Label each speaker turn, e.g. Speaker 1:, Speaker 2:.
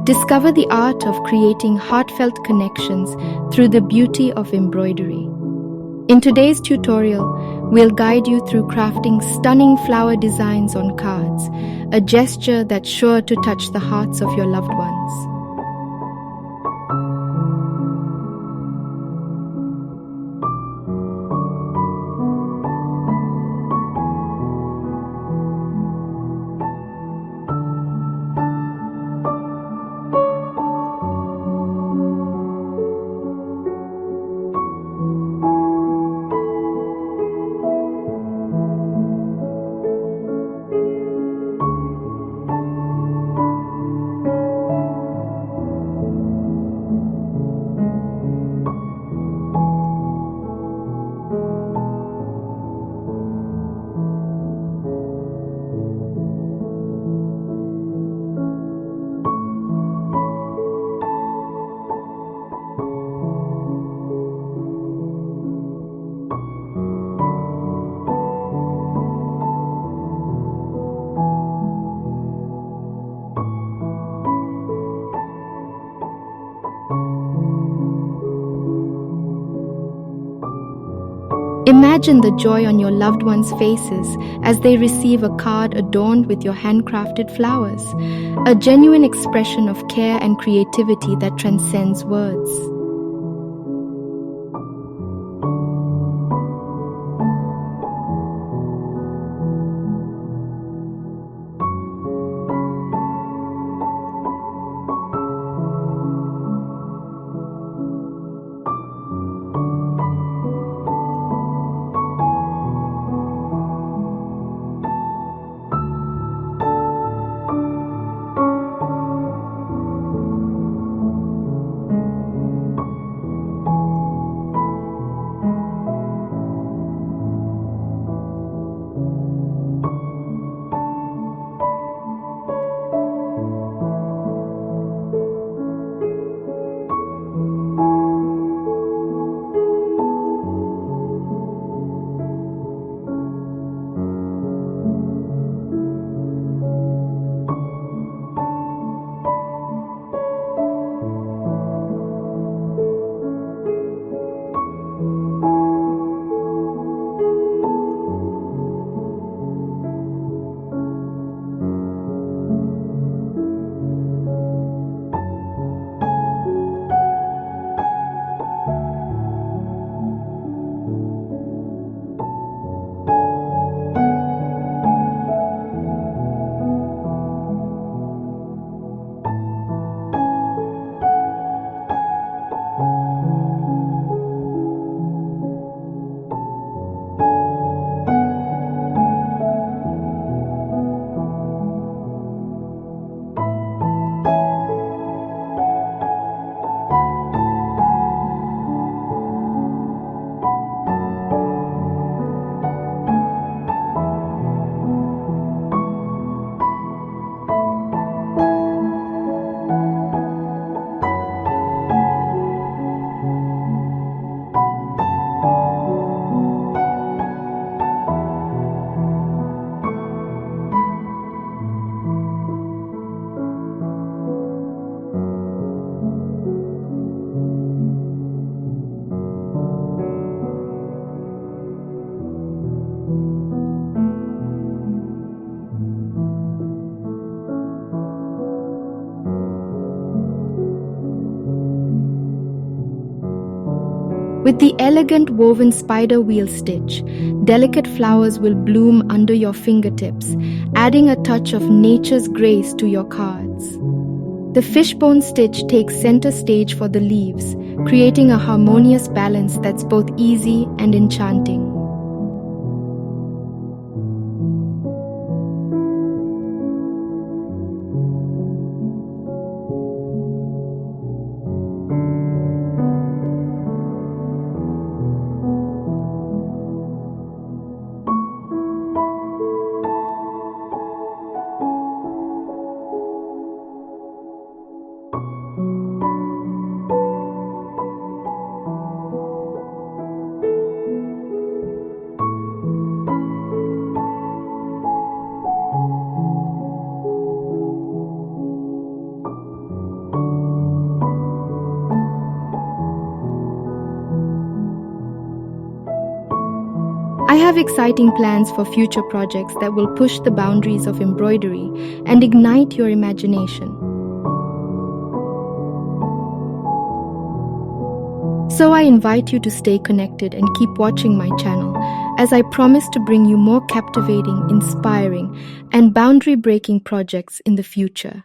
Speaker 1: Discover the art of creating heartfelt connections through the beauty of embroidery. In today's tutorial, we'll guide you through crafting stunning flower designs on cards, a gesture that's sure to touch the hearts of your loved ones. Imagine the joy on your loved ones' faces as they receive a card adorned with your handcrafted flowers, a genuine expression of care and creativity that transcends words. With the elegant woven spider wheel stitch, delicate flowers will bloom under your fingertips, adding a touch of nature's grace to your cards. The fishbone stitch takes center stage for the leaves, creating a harmonious balance that's both easy and enchanting. I have exciting plans for future projects that will push the boundaries of embroidery and ignite your imagination. So I invite you to stay connected and keep watching my channel, as I promise to bring you more captivating, inspiring, and boundary-breaking projects in the future.